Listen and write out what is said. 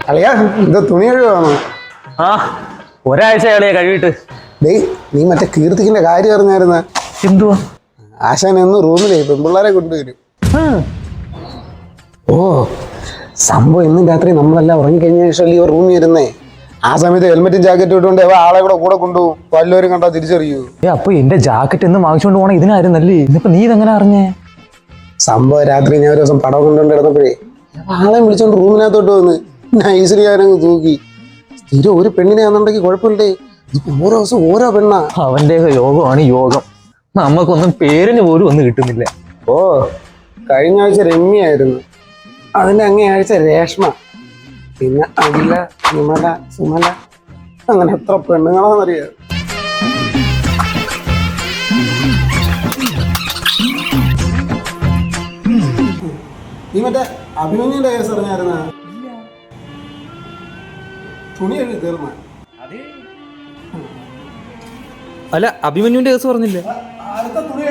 അളിയാ ഇത് തുണി കഴുകാണോ? ആ ഒരാഴ്ച അളിയാ കഴുകിട്ട്. ഡേയ് നീ മറ്റേ കീർത്തിക്കിന്റെ കാര്യം അറിഞ്ഞായിരുന്ന? എന്തുവാ? ആശാൻ എന്ന് റൂമിലേ പെൺപിള്ളേരെ കൊണ്ടുവരും. ഓ സംഭവം ഇന്നും രാത്രി നമ്മളെല്ലാം ഉറങ്ങിക്കഴിഞ്ഞ ശേഷം ഇവ റൂമിൽ ഇരുന്നേ. ആ സമയത്ത് ഹെൽമെറ്റും ജാക്കറ്റും ഇട്ടുകൊണ്ട് അവ ആളെ കൂടെ കൊണ്ടുപോകും. വല്ലവരും കണ്ടാ തിരിച്ചറിയൂ. അപ്പൊ എന്റെ ജാക്കറ്റ് എന്ന് വാങ്ങിച്ചോണ്ട് പോണ ഇതിനായിരുന്നല്ലേ? ഇന്നിപ്പോ നീ ഇതെങ്ങനെ അറിഞ്ഞേ? സംഭവം രാത്രി ഞാൻ ഒരു ദിവസം പടം കൊണ്ടുകൊണ്ടിരുന്നപ്പോഴേ ആളെ വിളിച്ചോണ്ട് റൂമിനകത്തോട്ട് വന്ന് നൈസിരി ഞാനങ്ങ് തൂക്കി. സ്ഥിരം ഒരു പെണ്ണിനെ ആണെന്നുണ്ടെങ്കിൽ കുഴപ്പമില്ലേ, ഇതിപ്പോ ഓരോ ദിവസം ഓരോ പെണ്ണാ. അവന്റെ യോഗമാണ് യോഗം. നമുക്കൊന്നും പേരിന് പോലും ഒന്നും കിട്ടുന്നില്ല. ഓ കഴിഞ്ഞ ആഴ്ച രമ്യായിരുന്നു, അതിന്റെ അങ്ങേ ആഴ്ച രേഷ്മ, പിന്നെ അഖില, വിമല, സുമല, അങ്ങനെ എത്ര പെണ്ണുങ്ങളാണെന്നറിയാം. നീ മറ്റേ അഭിമന്യുന്റെ കേസ് അറിഞ്ഞായിരുന്ന? തുണി എഴുതി തീർന്ന? അല്ല, അഭിമന്യുന്റെ കേസ് പറഞ്ഞില്ലേ? അടുത്ത തുണി